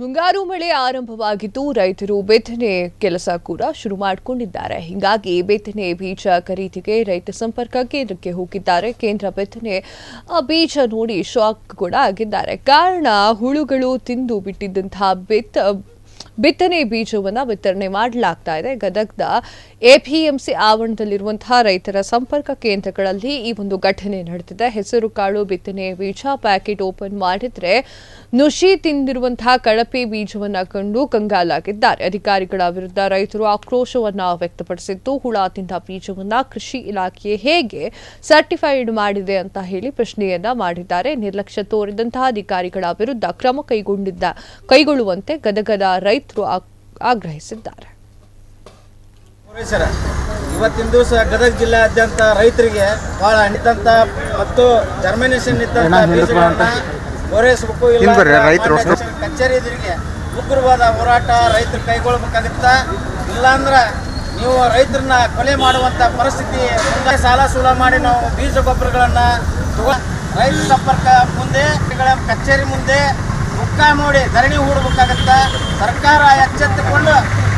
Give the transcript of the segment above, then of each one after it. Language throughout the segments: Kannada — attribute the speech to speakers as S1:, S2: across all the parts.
S1: ಮುಂಗಾರು ಮಳೆ ಆರಂಭವಾಗಿದ್ದು ರೈತರು ಬಿತ್ತನೆ ಕೆಲಸ ಕೂಡ ಶುರು ಮಾಡಿಕೊಂಡಿದ್ದಾರೆ. ಹೀಗಾಗಿ ಬಿತ್ತನೆ ಬೀಜ ಖರೀದಿಗೆ ರೈತ ಸಂಪರ್ಕ ಕೇಂದ್ರಕ್ಕೆ ಹೋಗಿದ್ದಾರೆ. ಕೇಂದ್ರ ಬಿತ್ತನೆ ಬೀಜ ನೋಡಿ ಶಾಕ್ ಕೂಡ ಆಗಿದ್ದಾರೆ. ಕಾರಣ ಹುಳುಗಳು ತಿಂದು ಬಿಟ್ಟಿದ್ದಂತಹ ಬಿತ್ತನೆ ಬೀಜವನ್ನು ವಿತರಣೆ ಮಾಡಲಾಗ್ತಾ ಇದೆ. ಗದಗದ ಎಪಿಎಂಸಿ ಆವರಣದಲ್ಲಿರುವಂತಹ ರೈತರ ಸಂಪರ್ಕ ಕೇಂದ್ರಗಳಲ್ಲಿ ಈ ಒಂದು ಘಟನೆ ನಡೆದಿದೆ. ಹೆಸರು ಕಾಳು ಬಿತ್ತನೆ ಬೀಜ ಪ್ಯಾಕೆಟ್ ಓಪನ್ ಮಾಡಿದ್ರೆ ನುಷಿ ತಿಂದಿರುವಂತಹ ಕಳಪೆ ಬೀಜವನ್ನ ಕಂಡು ಕಂಗಾಲಾಗಿದ್ದಾರೆ. ಅಧಿಕಾರಿಗಳ ವಿರುದ್ಧ ರೈತರು ಆಕ್ರೋಶವನ್ನ ವ್ಯಕ್ತಪಡಿಸಿದ್ದು, ಹುಳ ತಿಂದ ಬೀಜವನ್ನ ಕೃಷಿ ಇಲಾಖೆ ಹೇಗೆ ಸರ್ಟಿಫೈಡ್ ಮಾಡಿದೆ ಅಂತ ಹೇಳಿ ಪ್ರಶ್ನೆಯನ್ನ ಮಾಡಿದ್ದಾರೆ. ನಿರ್ಲಕ್ಷ್ಯ ತೋರಿದಂತಹ ಅಧಿಕಾರಿಗಳ ವಿರುದ್ಧ ಕ್ರಮ ಕೈಗೊಳ್ಳುವಂತೆ ಗದಗದ ರೈತರು ಆಗ್ರಹಿಸಿದ್ದಾರೆ.
S2: ಇವತ್ತಿನ ದಿವಸ ಗದಗ ಜಿಲ್ಲೆಯಾದ್ಯಂತ ರೈತರಿಗೆ ಬಹಳ ನಿಂತ ಮತ್ತು ಜರ್ಮಿನೇಷನ್ ನಿಂತ ಬೀಜಗಳನ್ನ ಪೂರೈಸಬೇಕು. ಕಚೇರಿ ಎದುರಿಗೆ ಉಗ್ರವಾದ ಹೋರಾಟ ರೈತರು ಕೈಗೊಳ್ಳಬೇಕಾಗುತ್ತಾ. ಇಲ್ಲಾಂದ್ರೆ ನೀವು ರೈತರನ್ನ ಕೊಲೆ ಮಾಡುವಂತ ಪರಿಸ್ಥಿತಿ. ಸಾಲ ಸೂಲ ಮಾಡಿ ನಾವು ಬೀಜ ಗೊಬ್ಬರಗಳನ್ನ ರೈತ ಸಂಪರ್ಕ ಮುಂದೆ ಕಚೇರಿ ಮುಂದೆ ಮುಖ ನೋಡಿ ಧರಣಿ ಹೂಡಬೇಕಾಗತ್ತ. ಸರ್ಕಾರ ಎಚ್ಚೆತ್ತುಕೊಂಡು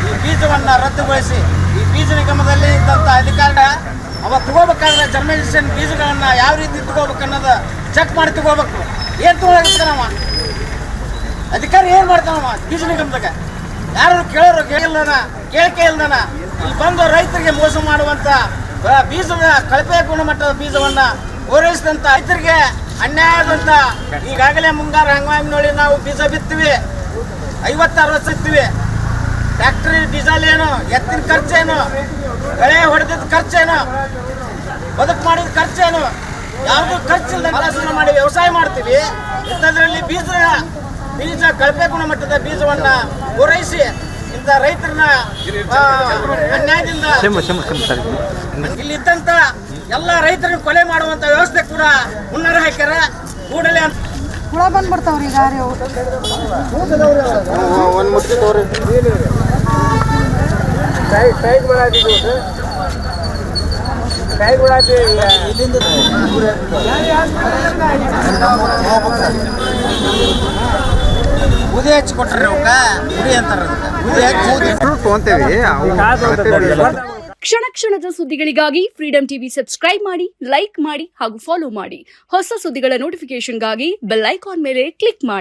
S2: ಈ ಬೀಜವನ್ನ ರದ್ದುಗೊಳಿಸಿ ಈ ಬೀಜ ನಿಗಮದಲ್ಲಿ ಇದ್ದಂಥ ಅಧಿಕಾರ ಅವ ತಗೋಬೇಕಾದ್ರೆ ಜರ್ಮಿನೇಷನ್ ಬೀಜಗಳನ್ನ ಯಾವ ರೀತಿ ತಗೋಬೇಕು ಅನ್ನೋದು ಚೆಕ್ ಮಾಡಿ ತಗೋಬೇಕು. ಏನು ತಗೊಳಗಿರ್ತಾನವ ಅಧಿಕಾರಿ, ಏನು ಮಾಡ್ತಾನವ ಬೀಜ ನಿಗಮದಾಗ? ಯಾರು ಕೇಳೋರು ಕೇಳಿಕೆ ಇಲ್ದನ ಇಲ್ಲಿ ಬಂದು ರೈತರಿಗೆ ಮೋಸ ಮಾಡುವಂತ ಬೀಜದ ಕಳಪೆ ಗುಣಮಟ್ಟದ ಬೀಜವನ್ನ ಪೂರೈಸಿದಂತ ರೈತರಿಗೆ ಅನ್ಯಾಯದಂತ. ಈಗಾಗಲೇ ಮುಂಗಾರು ಹಂಗಾಮಿನೊಳಗೆ ನಾವು ಬೀಜ ಬಿತ್ತೀವಿ, 50-60 ಸಿಗ್ತೀವಿ. ಟ್ಯಾಕ್ಟ್ರಿ ಡೀಸೆಲ್ ಏನು, ಎತ್ತಿನ ಖರ್ಚೇನು, ಬೆಳೆ ಹೊಡೆದಿದ್ದ ಖರ್ಚೇನು, ಬದುಕು ಮಾಡಿದ ಖರ್ಚೇನು, ಯಾವುದು ಖರ್ಚಿಲ್ಲದ ಶುರು ಮಾಡಿ ವ್ಯವಸಾಯ ಮಾಡ್ತೀವಿ. ಇಂಥದ್ರಲ್ಲಿ ಬೀಜ ಕಳಪೆ ಗುಣಮಟ್ಟದ ಬೀಜವನ್ನ ಪೂರೈಸಿ ಇಂಥ ರೈತರನ್ನ ಅನ್ಯಾಯದಿಂದ ಇಲ್ಲಿದ್ದಂತ ಎಲ್ಲ ರೈತರನ್ನು ಕೊಲೆ ಮಾಡುವಂತ ವ್ಯವಸ್ಥೆ ಕೂಡ ಮುನ್ನರ ಹಾಕ್ಯಾರ. ಕೂಡಲೇ
S3: ಹುಳ ಬಂದ್ಬಿಡ್ತಾವ್ರಿ. ಈಗ
S2: ಉದಿ ಹಚ್ಚಿ ಕೊಟ್ರಿ ಉಡಿ ಅಂತಾರ.
S4: ಕ್ಷಣ ಕ್ಷಣದ ಸುದ್ದಿಗಳಿಗಾಗಿ ಫ್ರೀಡಂ ಟಿವಿ ಸಬ್ಸ್ಕ್ರೈಬ್ ಮಾಡಿ, ಲೈಕ್ ಮಾಡಿ ಹಾಗೂ ಫಾಲೋ ಮಾಡಿ. ಹೊಸ ಸುದ್ದಿಗಳ ನೋಟಿಫಿಕೇಶನ್ಗಾಗಿ ಬೆಲ್ ಐಕಾನ್ ಮೇಲೆ ಕ್ಲಿಕ್ ಮಾಡಿ.